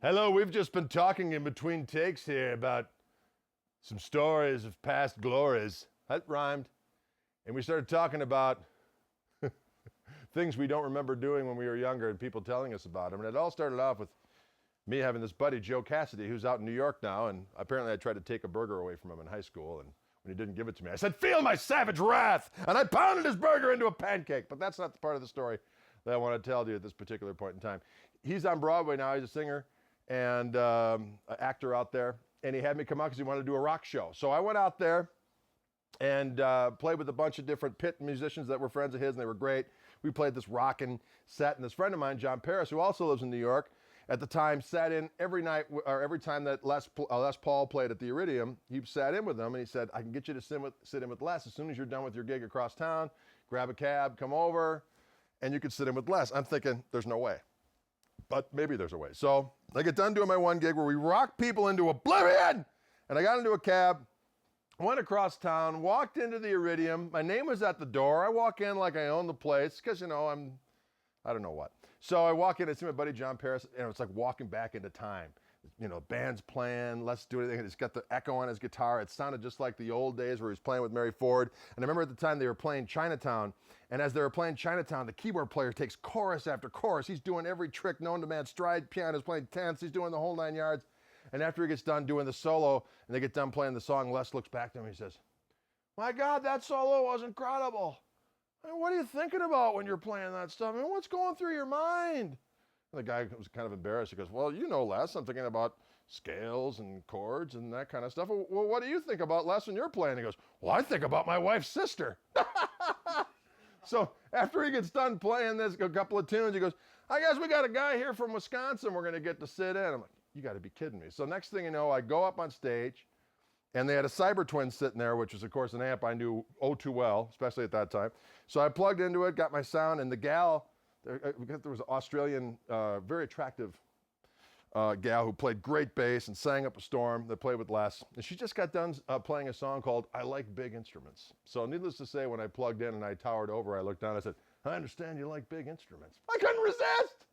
Hello, we've just been talking in between takes here about some stories of past glories. That rhymed. And we started talking about things we don't remember doing when we were younger and people telling us about them. And it all started off with me having this buddy, Joe Cassidy, who's out in New York now. And apparently I tried to take a burger away from him in high school. And when he didn't give it to me, I said, "Feel my savage wrath." And I pounded his burger into a pancake. But that's not the part of the story that I want to tell you at this particular point in time. He's on Broadway now. He's a singer and an actor out there. And he had me come out because he wanted to do a rock show. So I went out there and played with a bunch of different pit musicians that were friends of his, and they were great. We played this rockin' set, and this friend of mine, John Paris, who also lives in New York, at the time sat in every night, or every time that Les Paul played at the Iridium, he sat in with them, and he said, "I can get you to sit in with Les as soon as you're done with your gig across town. Grab a cab, come over, and you can sit in with Les." I'm thinking, there's no way. But maybe there's a way. So I get done doing my one gig where we rock people into oblivion. And I got into a cab, went across town, walked into the Iridium. My name was at the door. I walk in like I own the place because, you know, I don't know what. So I walk in and see my buddy John Paris, and it's like walking back into time. You know, band's playing, let's do anything. He's got the echo on his guitar. It sounded just like the old days where he was playing with Mary Ford. And I remember at the time they were playing Chinatown. And as they were playing Chinatown, the keyboard player takes chorus after chorus. He's doing every trick known to man. Stride piano's playing tenths. He's doing the whole 9 yards. And after he gets done doing the solo and they get done playing the song, Les looks back to him and he says, "My God, that solo was incredible. I mean, what are you thinking about when you're playing that stuff? I mean, what's going through your mind?" And the guy was kind of embarrassed. He goes, "Well, you know, Les, I'm thinking about scales and chords and that kind of stuff. Well, what do you think about Les when you're playing?" He goes, "Well, I think about my wife's sister." So after he gets done playing this a couple of tunes, he goes, "I guess we got a guy here from Wisconsin we're going to get to sit in." I'm like, "You got to be kidding me." So next thing you know, I go up on stage, and they had a Cyber Twin sitting there, which was, of course, an amp I knew oh too well, especially at that time. So I plugged into it, got my sound, and the gal, there was an Australian, very attractive gal who played great bass and sang up a storm that played with Les. And she just got done playing a song called "I Like Big Instruments." So needless to say, when I plugged in and I towered over, I looked down and I said, "I understand you like big instruments." I couldn't resist.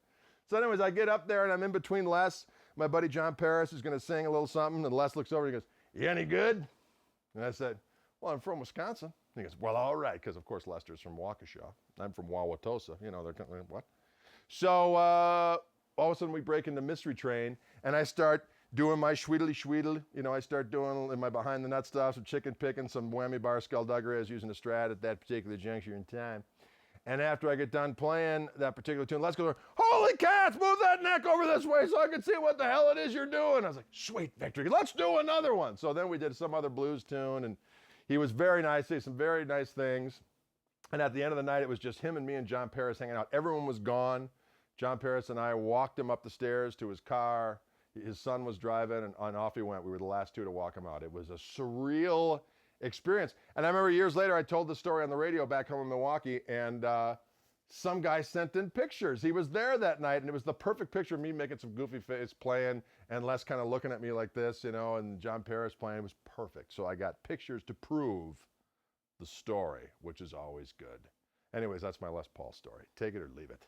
So anyways, I get up there and I'm in between Les, my buddy John Paris, who's going to sing a little something. And Les looks over and he goes, "You any good?" And I said, "Well, I'm from Wisconsin." And he goes, "Well, all right." Because, of course, Lester's from Waukesha. I'm from Wauwatosa. You know, they're kind of, what? So all of a sudden we break into Mystery Train, and I start doing my schweedly. You know, I start doing my behind the nut stuff, some chicken picking, some whammy bar skullduggery. I was using a Strat at that particular juncture in time. And after I get done playing that particular tune, Les goes, "Holy cats, move that neck over this way so I can see what the hell it is you're doing." I was like, "Sweet victory, let's do another one." So then we did some other blues tune, and he was very nice. He said some very nice things. And at the end of the night, it was just him and me and John Paris hanging out. Everyone was gone. John Paris and I walked him up the stairs to his car. His son was driving, and off he went. We were the last two to walk him out. It was a surreal experience. And I remember years later, I told the story on the radio back home in Milwaukee, and some guy sent in pictures. He was there that night, and it was the perfect picture of me making some goofy face playing, and Les kind of looking at me like this, you know, and John Paris playing. It was perfect. So I got pictures to prove the story, which is always good. Anyways, that's my Les Paul story. Take it or leave it.